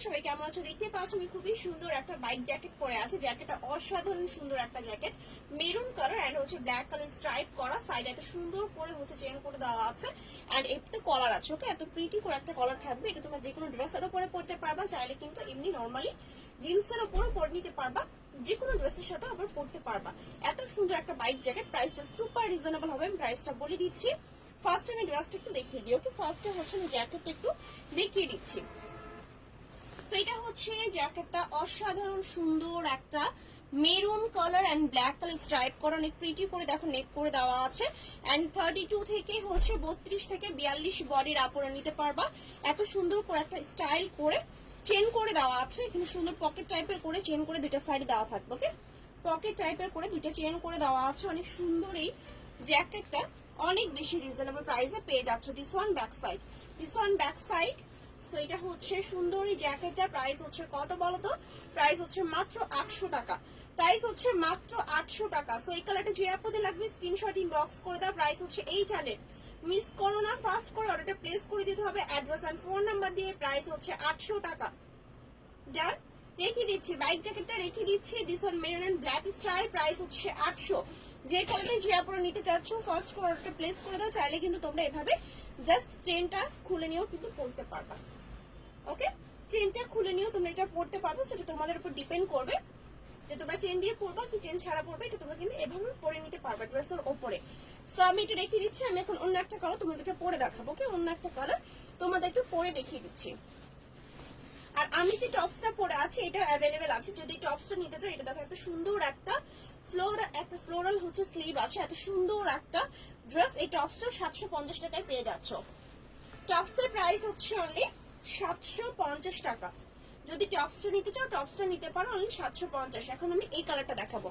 সবাই কেমন আছো? দেখতে পাচ্ছ আমি খুবই সুন্দর একটা বাইক জ্যাকেট পরে আছে। জ্যাকেটটা অসাধারণ সুন্দর একটা জ্যাকেট, মেরুন কালার এন্ড হচ্ছে ব্ল্যাক কালার স্ট্রাইপ করা, সাইডে এত সুন্দর করে হচ্ছে চেন করে দেওয়া আছে এন্ড এতে কলার আছে। ওকে, এত প্রিটি করে একটা কলার থাকবে। এটা তোমরা যে কোনো ড্রেসের উপরে পরতে পারবা, চাইলে কিন্তু এমনি নরমালি জিন্সের উপরও পরে নিতে পারবা, যে কোনো ড্রেসের সাথে আবার পরতে পারবা। এত সুন্দর একটা বাইক জ্যাকেট, প্রাইসটা সুপার রিজনেবল হবে। আমি প্রাইসটা বলে দিচ্ছি। ফার্স্ট আমি ড্রেসটা একটু দেখিয়ে দিই। ওকে, ফার্স্টে হচ্ছে আমি জ্যাকেটটা একটু দেখিয়ে দিচ্ছি। এটা হচ্ছে জ্যাকেটটা অসাধারণ সুন্দর একটা maroon colour and black colour stripe করা, অনেক প্রিটি করে দেখো নেক করে দেওয়া আছে এন্ড 32 থেকে হচ্ছে 32 থেকে 42 বডির আপরে নিতে পারবা। এত সুন্দর করে একটা স্টাইল করে চেন করে দেওয়া আছে। এখানে সুন্দর পকেট টাইপের করে চেন করে দুইটা সাইডে দেওয়া থাকবে। ওকে, পকেট টাইপের করে দুইটা চেন করে দেওয়া আছে। অনেক সুন্দর এই জ্যাকেটটা, অনেক বেশি রিজনেবল প্রাইসে পেয়ে যাচ্ছ। This one back side, this one back side. So এটা হচ্ছে সুন্দর এই জ্যাকেটটা, প্রাইস হচ্ছে কত বলো তো? প্রাইস হচ্ছে মাত্র 800 টাকা। প্রাইস হচ্ছে মাত্র 800 টাকা। সো এই কালারটা যে আপনাদের লাগবে স্ক্রিনশট ইনবক্স করে দাও। প্রাইস হচ্ছে 800। মিস করো না, ফাস্ট করে অর্ডারটা প্লেস করে দিতে হবে অ্যাড্রেস এন্ড ফোন নাম্বার দিয়ে। প্রাইস হচ্ছে 800 টাকা। ডান, রেখে দিচ্ছি বাইক জ্যাকেটটা, রেখে দিচ্ছি। This one maroon and black stripe, price হচ্ছে 800। যে কালারটা যে আপনারা নিতে চাচ্ছ ফার্স্ট করে অর্ডারটা প্লেস করে দাও। চাইলে কিন্তু তোমরা এভাবে জাস্ট চেনটা খুলে নিয়েও কিন্তু পরতে পারবা। ওকে, চেনটা খুলে নিয়েও তোমরা এটা পরতে পারবে, সেটা তোমাদের উপর ডিপেন্ড করবে যে তোমরা চেন দিয়ে পরবা কি চেন ছাড়া পরবে। এটা তোমরা কিন্তু এভাবে পরে নিতে পারবে ড্রেসের ওপরে। সো আমি এটা রেখে দিচ্ছি। আমি এখন অন্য একটা কালার তোমাদেরকে পরে দেখাবো। ওকে, অন্য একটা কালার তোমাদেরকে পরে দেখিয়ে দিচ্ছি। আর আমি যে টপসটা পরে আছি এটা অ্যাভেলেবেল আছে, যদি টপসটা নিতে চাও। এটা দেখো এত সুন্দর একটা ফ্লোরাল হচ্ছে স্লিভ আছে, এত সুন্দর একটা ড্রেস। এই টপসটা 750 টাকায় পেয়ে যাচ্ছ। টপসের প্রাইস হচ্ছে অনলি 750 টাকা। যদি টপসটা নিতে চাও টপসটা নিতে পারো, অনলি 750। এখন আমি এই কালারটা দেখাবো।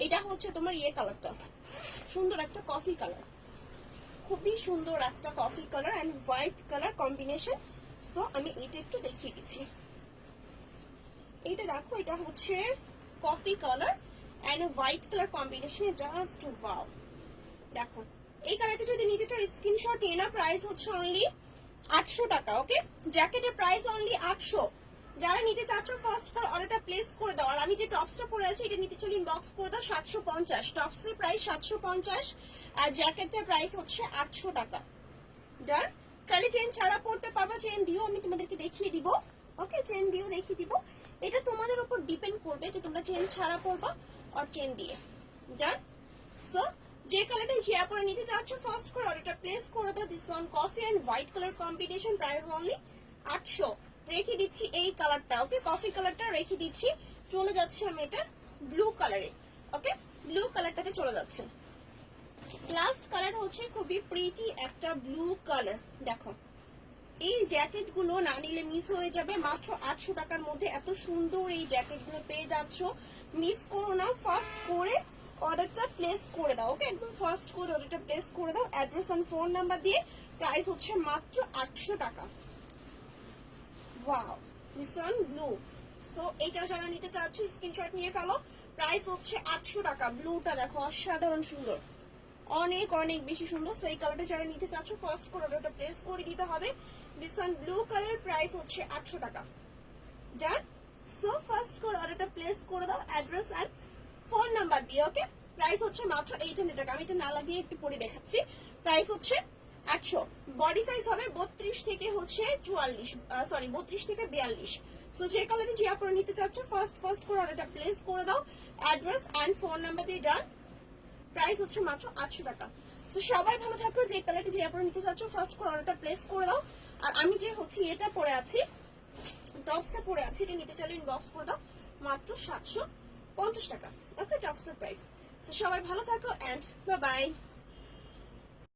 এটা হচ্ছে তোমার ইয়ে কালারটা, সুন্দর একটা কফি কালার, খুবই সুন্দর একটা coffee colour and white colour combination. So আমি এটা একটু দেখিয়ে দিচ্ছি। এইটা দেখো, এটা হচ্ছে coffee colour and white colour combination, just wow. দেখো এই কালারটা যদি নিতে চাও স্ক্রিনশট নিয়ে নাও। প্রাইস হচ্ছে অনলি 800 টাকা। ওকে, জ্যাকেটের প্রাইস অনলি 800। যারা নিতে চাচ্ছ ফার্স্ট করে অর্ডারটা প্লেস করে দাও। আর আমি যে টপসটা পরে আছি এটা নিতে চলে ইনবক্স করে দাও। 750 টপসের প্রাইস 750 আর জ্যাকেটটার প্রাইস হচ্ছে 800 টাকা। ডান, চাইলে চেন ছাড়া পড়তে পারবো, চেন দিও আমি তোমাদেরকে দেখিয়ে দিব। ওকে, চেন দিও দেখিয়ে দিব। এটা তোমাদের উপর ডিপেন্ড করবে যে তোমরা চেন ছাড়া পড়বা আর চেন দিয়ে। ডান, সো যে কালারটা যে আপনারা নিতে চাচ্ছ ফার্স্ট করে অর্ডারটা প্লেস করে দাও। This one coffee and white colour combination, price only 800। রেখে দিচ্ছি এই কালারটা। ওকে, কফি কালারটা রেখে দিচ্ছি। চলে যাচ্ছে আমি এটা ব্লু কালারে। ওকে, ব্লু কালারটাতে চলে যাচ্ছে। লাস্ট কালার হচ্ছে খুবই প্রিটি একটা ব্লু কালার। দেখো এই জ্যাকেট গুলো না নিলে মিস হয়ে যাবে। মাত্র 800 টাকার মধ্যে এত সুন্দর এই জ্যাকেট গুলো পেয়ে যাচ্ছ। মিস করো না, ফার্স্ট করে অর্ডারটা প্লেস করে দাও। ওকে, একদম ফার্স্ট করে অর্ডারটা প্লেস করে দাও অ্যাড্রেস এন্ড ফোন নাম্বার দিয়ে। প্রাইস হচ্ছে মাত্র 800 টাকা। Wow, this one blue. So এটা যারা নিতে চাচ্ছ স্ক্রিনশট নিয়ে ফেলো। প্রাইস হচ্ছে 800 টাকা। ব্লুটা দেখো অসাধারণ সুন্দর, অনেক অনেক বেশি সুন্দর। সো এই কালারটা যারা নিতে চাচ্ছ ফার্স্ট করে অর্ডারটা প্লেস করে দিতে হবে। This one blue colour, price হচ্ছে 800 টাকা। ডান, সো ফার্স্ট করে অর্ডারটা প্লেস করে দাও অ্যাড্রেস এন্ড ফোন নাম্বার দিয়ে। ওকে, প্রাইস হচ্ছে মাত্র 800 টাকা। আমি এটা না লাগিয়ে একটু পরে দেখাচ্ছি। প্রাইস হচ্ছে 800। বডি সাইজ হবে 32 থেকে হচ্ছে 44, সরি 32 থেকে 42। সো যে কালারটা যে আপনারা নিতে চাচ্ছ ফার্স্ট করে অর্ডারটা প্লেস করে দাও অ্যাড্রেস এন্ড ফোন নাম্বার দিয়ে। ডান, প্রাইস হচ্ছে মাত্র 800 টাকা। সো সবাই ভালো থাকো। যে কালারটা যে আপনারা নিতে চাচ্ছ ফার্স্ট করে অর্ডারটা প্লেস করে দাও। আর আমি যে হচ্ছে এটা পরে আছি, টপসটা পরে আছি, এটা নিতে চলে ইনবক্স করে দাও। মাত্র 750 টাকা। ওকে, টপসের প্রাইস। সো সবাই ভালো থাকো এন্ড বাই বাই।